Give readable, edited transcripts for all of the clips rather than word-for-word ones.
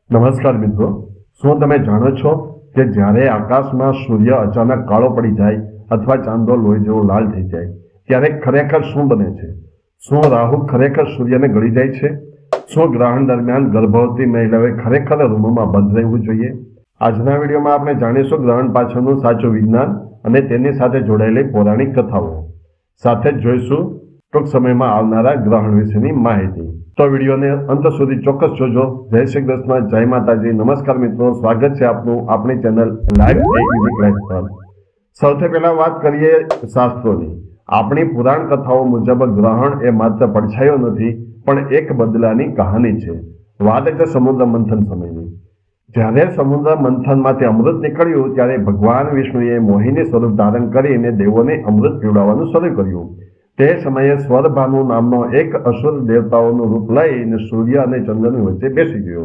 નમસ્કાર મિત્રો, શું તમે જાણો છો કે જ્યારે આકાશમાં સૂર્ય અચાનક કાળો પડી જાય અથવા ચાંદો લોહી જેવો લાલ થઈ જાય ત્યારે ખરેખર શું બને છે? શું રાહુ ખરેખર સૂર્યને ગળી જાય છે? શું ગ્રહણ દરમિયાન ગર્ભવતી મહિલાઓએ ખરેખર રૂમમાં બંધ રહેવું જોઈએ? આજના વિડીયોમાં આપણે જાણીશું ગ્રહણ પાછળનું સાચું વિજ્ઞાન અને તેની સાથે જોડાયેલી પૌરાણિક કથાઓ. સાથે જ જોઈશું ટૂંક સમયમાં આવનારા ગ્રહણ વિશેની માહિતી. તો વિડીયોને અંત સુધી ચોક્કસ જોજો. જય શ્રી કૃષ્ણ, જય માતાજી. નમસ્કાર મિત્રો, સ્વાગત છે આપનું આપણી ચેનલ લાઈવ યુનિક લાઈફ પર. સૌથી પહેલા વાત કરીએ શાસ્ત્રોની. આપણી પુરાણ કથાઓ મુજબ ગ્રહણ એ માત્ર પડછાયો નથી, પણ એક બદલાની કહાની છે. વાત છે સમુદ્ર મંથન સમયની. જ્યારે સમુદ્ર મંથનમાંથી અમૃત નીકળ્યું ત્યારે ભગવાન વિષ્ણુએ મોહિની સ્વરૂપ ધારણ કરીને દેવોને અમૃત પીવડાવવાનું શરૂ કર્યું. તે સમયે સ્વરભાનુ નામનો એક અસુર દેવતાઓનું રૂપ લઈને સૂર્ય અને ચંદ્રની વચ્ચે બેસી ગયો.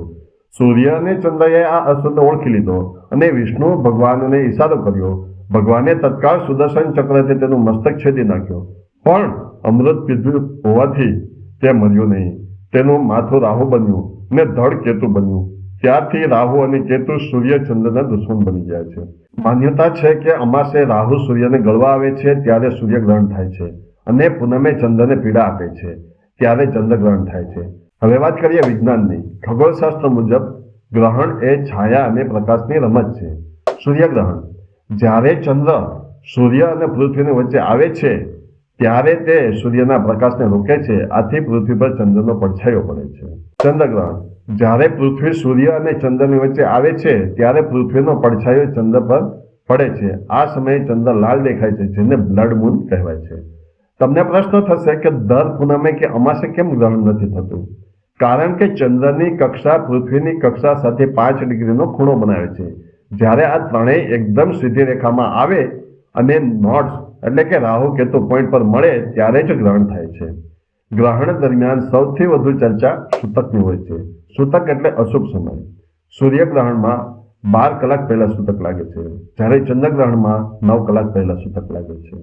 સૂર્ય અને ચંદ્રએ આ અસુરને ઓળખી લીધો અને વિષ્ણુ ભગવાનને ઈશારો કર્યો. ભગવાને તત્કાળ સુદર્શન ચક્રથી તેનું મસ્તક છેદી નાખ્યો, પણ અમૃત પીધું હોવાથી તે મર્યો નહીં. તેનું માથું રાહુ બન્યું ને ધડ કેતુ બન્યું. ત્યારથી રાહુ અને કેતુ સૂર્ય ચંદ્રના દુશ્મન બની ગયા છે. માન્યતા છે કે અમાસે રાહુ સૂર્યને ગળવા આવે છે ત્યારે સૂર્યગ્રહણ થાય છે અને પૂનમે ચંદ્રને પીડા આપે છે ત્યારે ચંદ્રગ્રહણ થાય છે. હવે વાત કરીએ વિજ્ઞાનની. ખગોળશાસ્ત્ર મુજબ ગ્રહણ એ છાયા અને પ્રકાશની રમત છે. સૂર્યગ્રહણ જ્યારે ચંદ્ર સૂર્ય અને પૃથ્વીની વચ્ચે આવે છે ત્યારે તે સૂર્યના પ્રકાશને રોકે છે. આથી પૃથ્વી પર ચંદ્રનો પડછાયો પડે છે. ચંદ્રગ્રહણ જ્યારે પૃથ્વી સૂર્ય અને ચંદ્રની વચ્ચે આવે છે ત્યારે પૃથ્વીનો પડછાયો ચંદ્ર પર પડે છે. આ સમયે ચંદ્ર લાલ દેખાય છે, જેને બ્લડ મૂન કહેવાય છે. તમને પ્રશ્ન થશે કે દર પૂનમે કે અમાસે કેમ ગ્રહણ નથી થતું? કારણ કે ચંદ્રની કક્ષા પૃથ્વીની કક્ષા સાથે 5 ડિગ્રીનો ખૂણો બનાવે છે. જ્યારે આ ત્રણેય એકદમ સીધી રેખામાં આવે અને નોડ્સ એટલે કે રાહુ કેતુ પોઈન્ટ પર મળે ત્યારે જ ગ્રહણ થાય છે. ગ્રહણ દરમિયાન સૌથી વધુ ચર્ચા સૂતકની હોય છે. સૂતક એટલે અશુભ સમય. સૂર્યગ્રહણમાં 12 કલાક પહેલા સૂતક લાગે છે, જ્યારે ચંદ્રગ્રહણમાં 9 કલાક પહેલા સૂતક લાગે છે.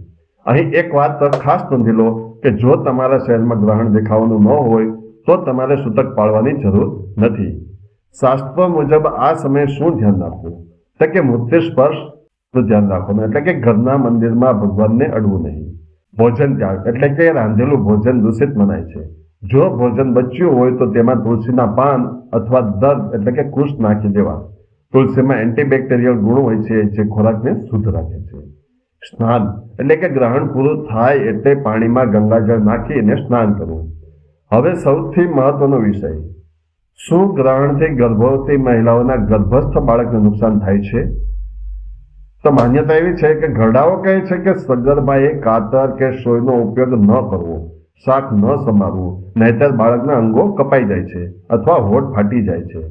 અહીં એક વાત ખાસ નોંધી લો કે જો તમારા શહેરમાં ગ્રહણ દેખાવાનું ન હોય તો તમારે સૂતક પાળવાની જરૂર નથી. શાસ્ત્રો મુજબ આ સમયે શું ધ્યાન રાખવું? તો કે મૂર્તિ સ્પર્શનું ધ્યાન રાખવાનું, એટલે કે ઘરના મંદિરમાં ભગવાનને અડવું નહીં. ભોજન ત્યાગ એટલે કે રાંધેલું ભોજન દૂષિત મનાય છે. જો ભોજન બચ્યું હોય તો તેમાં તુલસીના પાન અથવા દર્દ એટલે કે કુશ નાખી દેવા. તુલસીમાં એન્ટીબેક્ટેરિયલ ગુણ હોય છે જે ખોરાકને શુદ્ધ રાખે છે. સ્નાન એટલે કે ગ્રહણ પૂરું થાય એટલે પાણીમાં ગંગાજળ નાખીને સ્નાન કરવું. હવે સૌથી મહત્વનો વિષય, શું ગ્રહણથી ગર્ભવતી મહિલાઓના ગર્ભસ્થ બાળકને નુકસાન થાય છે? તો માન્યતા એવી છે કે ઘરડાઓ કહે છે કે સગર્ભાએ કાતર કે સોયનો ઉપયોગ ન કરવો, શાક ન સમારવું, નહીતર બાળકના અંગો કપાઈ જાય છે અથવા હોઠ ફાટી જાય છે.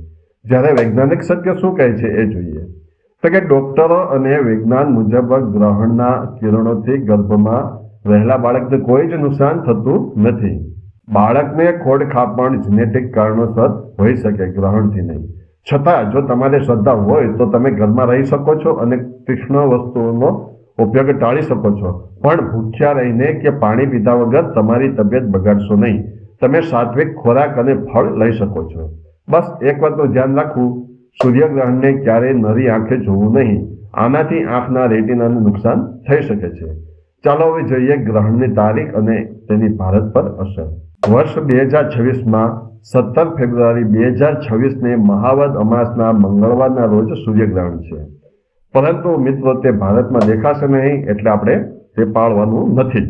જ્યારે વૈજ્ઞાનિક સત્ય શું કહે છે એ જોઈએ. તો કે ડોક્ટરો અને વિજ્ઞાન મુજબ ગ્રહણના કિરણોથી ગર્ભમાં રહેલા બાળકને કોઈ જ નુકસાન થતું નથી. બાળકને ખોડખાપણ જેનેટિક કારણોસર હોઈ શકે, ગ્રહણથી નહીં. છતાં જો તમારે શ્રદ્ધા હોય તો તમે ઘરમાં રહી શકો છો અને તીક્ષ્ણ વસ્તુઓનો ઉપયોગ ટાળી શકો છો, પણ ભૂખ્યા રહીને કે પાણી પીધા વગર તમારી તબિયત બગાડશો નહીં. તમે સાત્વિક ખોરાક અને ફળ લઈ શકો છો. બસ એક વાતનું ધ્યાન રાખવું, સૂર્યગ્રહણને ક્યારેય નરી આંખે જોવું નહીં. આનાથી આંખના રેટિનાને નુકસાન થઈ શકે છે. ચાલો હવે જોઈએ ગ્રહણની તારીખ અને તેની ભારત પર અસર. વર્ષ 2026માં 17 ફેબ્રુઆરી 2026ને મહાવદ અમાસના મંગળવારના રોજ સૂર્યગ્રહણ છે. પરંતુ મિત્રો તે ભારતમાં દેખાશે નહીં, એટલે આપણે તે પાળવાનું નથી.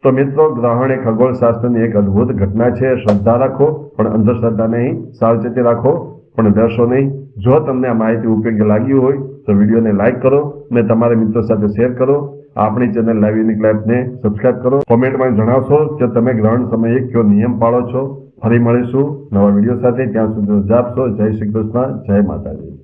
તો મિત્રો, ગ્રહણ એ ખગોળશાસ્ત્રની એક અદ્ભુત ઘટના છે. શ્રદ્ધા રાખો પણ અંધશ્રદ્ધા નહીં, સાવચેતી રાખો પણ ડરશો નહીં. જો તમને આ માહિતી ઉપયોગી લાગી હોય તો વિડીયોને લાઈક કરો અને તમારા મિત્રો સાથે શેર કરો. આપણી ચેનલ લાઈવ યુનિક લાઈફને સબસ્ક્રાઇબ કરો. કોમેન્ટમાં જણાવશો કે તમે ગ્રહણ સમયે કયો નિયમ પાળો છો. ફરી મળીશું નવા વિડીયો સાથે. ત્યાં સુધી રજા આપશો. જય શ્રી કૃષ્ણ, જય માતાજી.